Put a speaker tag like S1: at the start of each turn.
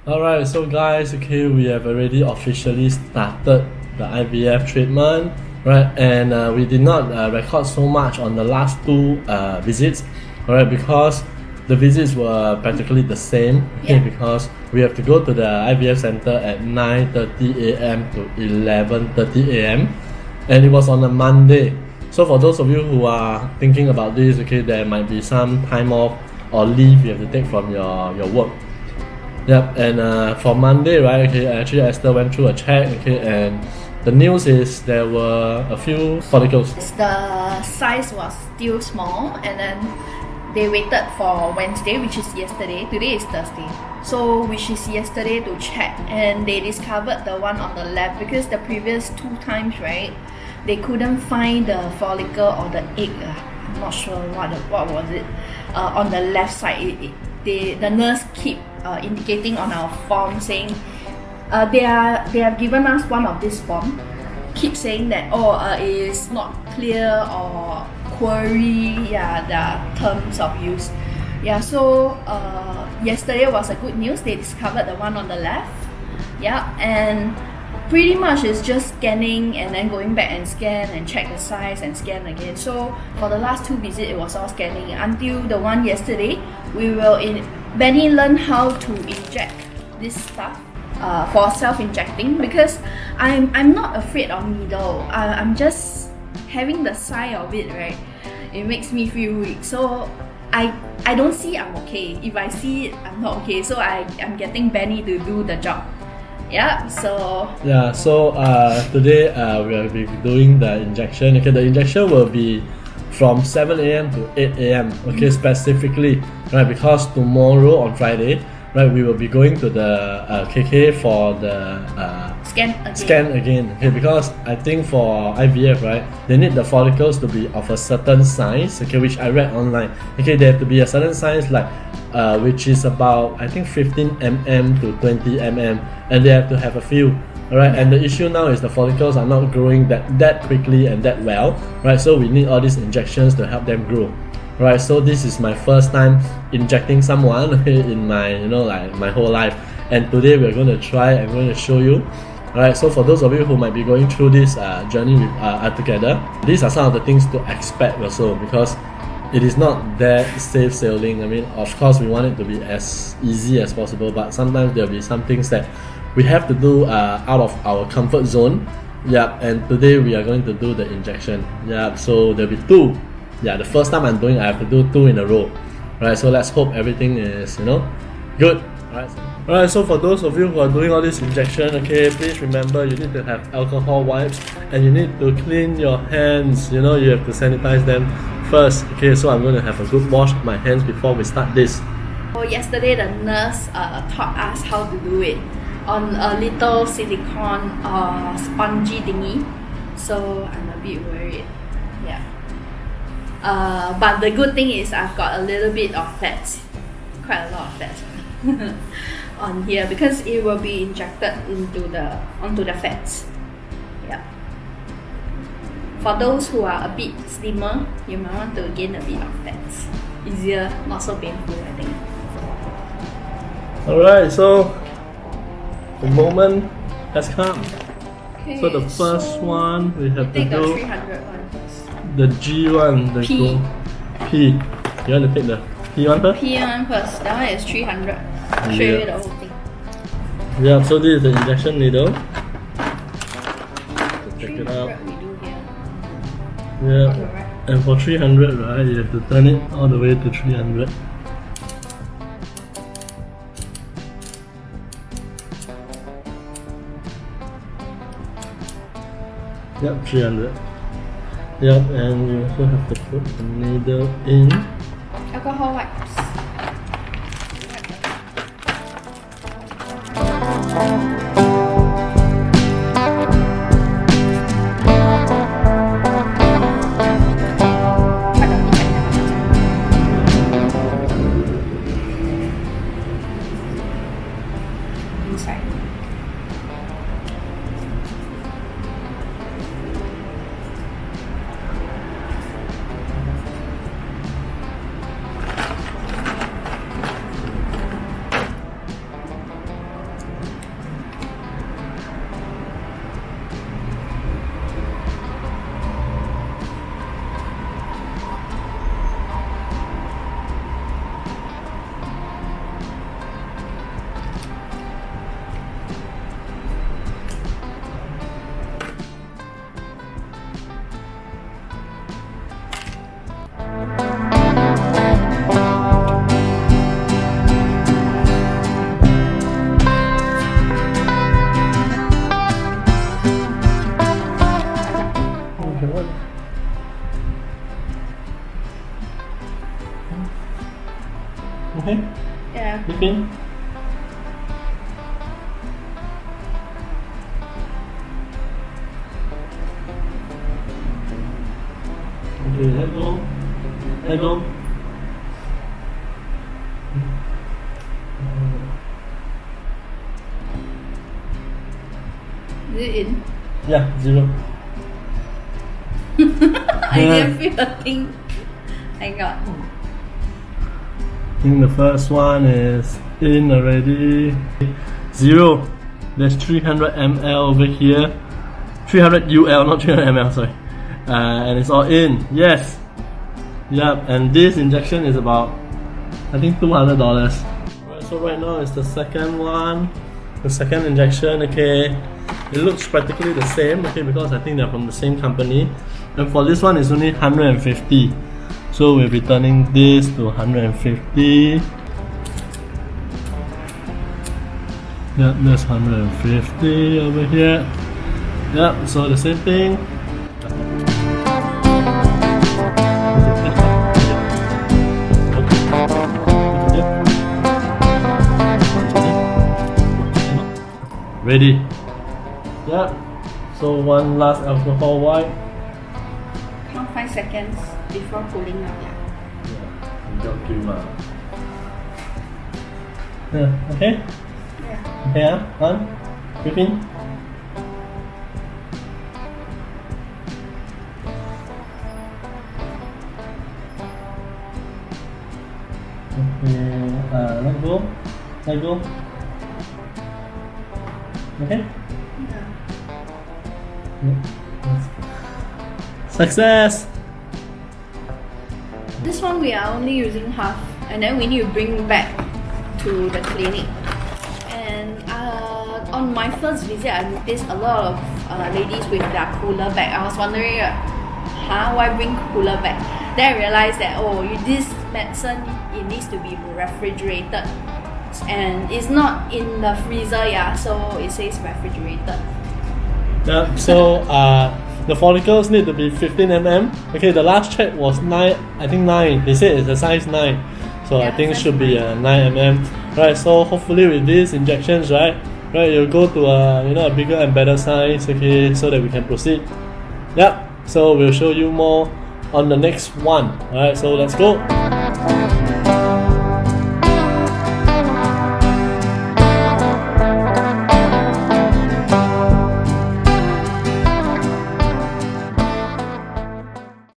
S1: Alright, so guys, okay, we have already officially started the IVF treatment, right? And we did not record so much on the last two visits, alright, because the visits were practically the same, okay,
S2: Yeah.
S1: because we have to go to the IVF center at 9:30 a.m. to 11:30 a.m. and it was on a Monday. So for those of you who are thinking about this, okay, there might be some time off or leave you have to take from your work. Yep, and for Monday, right, okay, actually Esther went through a check, okay, and the news is there were a few follicles.
S2: The size was still small, and then they waited for Wednesday, which is yesterday. Today is Thursday, so which is yesterday to check, and they discovered the one on the left because the previous two times, right, they couldn't find the follicle or the egg. I'm not sure what was it on the left side. The nurse keep indicating on our form saying they have given us one of this form, keep saying that it is not clear or query the terms of use. So yesterday was a good news. They discovered the one on the left. And pretty much it's just scanning and then going back and scan and check the size and scan again. So for the last two visits it was all scanning until the one yesterday. Benny learned how to inject this stuff for self-injecting, because I'm not afraid of needle. I'm just having the sight of it, right? It makes me feel weak. So I don't see I'm okay. If I see it, I'm not okay. So I'm getting Benny to do the job. So
S1: Today we will be doing the injection. Okay, the injection will be from 7 a.m. to 8 a.m. Okay, specifically, right? Because tomorrow on Friday, right, we will be going to the KK for the scan again. Okay, because I think for IVF, right, they need the follicles to be of a certain size. Okay, which I read online. Okay, they have to be a certain size, like which is about I think 15 mm to 20 mm, and they have to have a few. Alright, and the issue now is the follicles are not growing that quickly and that well, right? So we need all these injections to help them grow. Right, so this is my first time injecting someone in my my whole life, and today we're going to try. I'm going to show you. Alright, so for those of you who might be going through this journey with together, these are some of the things to expect also, because it is not that safe sailing. I mean, of course we want it to be as easy as possible, but sometimes there'll be some things that we have to do out of our comfort zone. And today we are going to do the injection. So there'll be two. The first time I'm doing, I have to do two in a row. Right, so let's hope everything is good. Alright, so for those of you who are doing all this injection, okay, please remember you need to have alcohol wipes and you need to clean your hands. You have to sanitize them first. Okay, so I'm going to have a good wash of my hands before we start this.
S2: So yesterday the nurse taught us how to do it on a little silicone spongy thingy, so I'm a bit worried. But the good thing is I've got a little bit of fat, quite a lot of fat on here, because it will be injected onto the fats. For those who are a bit slimmer, you might want to gain a bit of fats. Easier, not so painful, I think.
S1: Alright, so the moment has come.
S2: Okay,
S1: So the first one we have to
S2: take the
S1: do
S2: 300 one first.
S1: the G one, the
S2: P.
S1: P. You want to take the P one first?
S2: P one first. That one is 300. I'll show you the whole thing.
S1: So this is the injection needle. So check it out.
S2: 300 we do here. On the right.
S1: And for 300, right, you have to turn it all the way to 300. Yep, 300. And you also have to put the needle in.
S2: Alcohol wipes. Inside.
S1: Looking. Okay, let go. Let go.
S2: Is it in?
S1: Yeah, 0.
S2: I didn't feel a thing. I got.
S1: I think the first one is in already. 0. There's 300 ml over here. 300 UL, not 300 ml, sorry. And it's all in. Yes. Yep. And this injection is about, I think, $200. Right, so right now it's the second one, the second injection. Okay, it looks practically the same. Okay, because I think they're from the same company. And for this one, it's only 150. So we'll be turning this to 150. Yep, that's 150 over here. Yep, so the same thing. Ready? Yep. So one last alcohol wipe.
S2: Count 5 seconds before pulling out.
S1: Yeah. Okay?
S2: Yeah.
S1: Okay, 1, 15. Okay, let go. Let go. Okay? Yeah. Success!
S2: This one we are only using half, and then we need to bring back to the clinic. And on my first visit, I noticed a lot of ladies with their cooler bag. I was wondering, why bring cooler bag? Then I realized that this medicine, it needs to be refrigerated, and it's not in the freezer, so it says refrigerated.
S1: Yeah, so the follicles need to be 15 mm. Okay, the last check was 9, I think 9. They said it's a size 9. So I think it should be 9 mm. Right, so hopefully with these injections, right, you'll go to a bigger and better size, okay, so that we can proceed. Yeah, so we'll show you more on the next one. Alright, so let's go.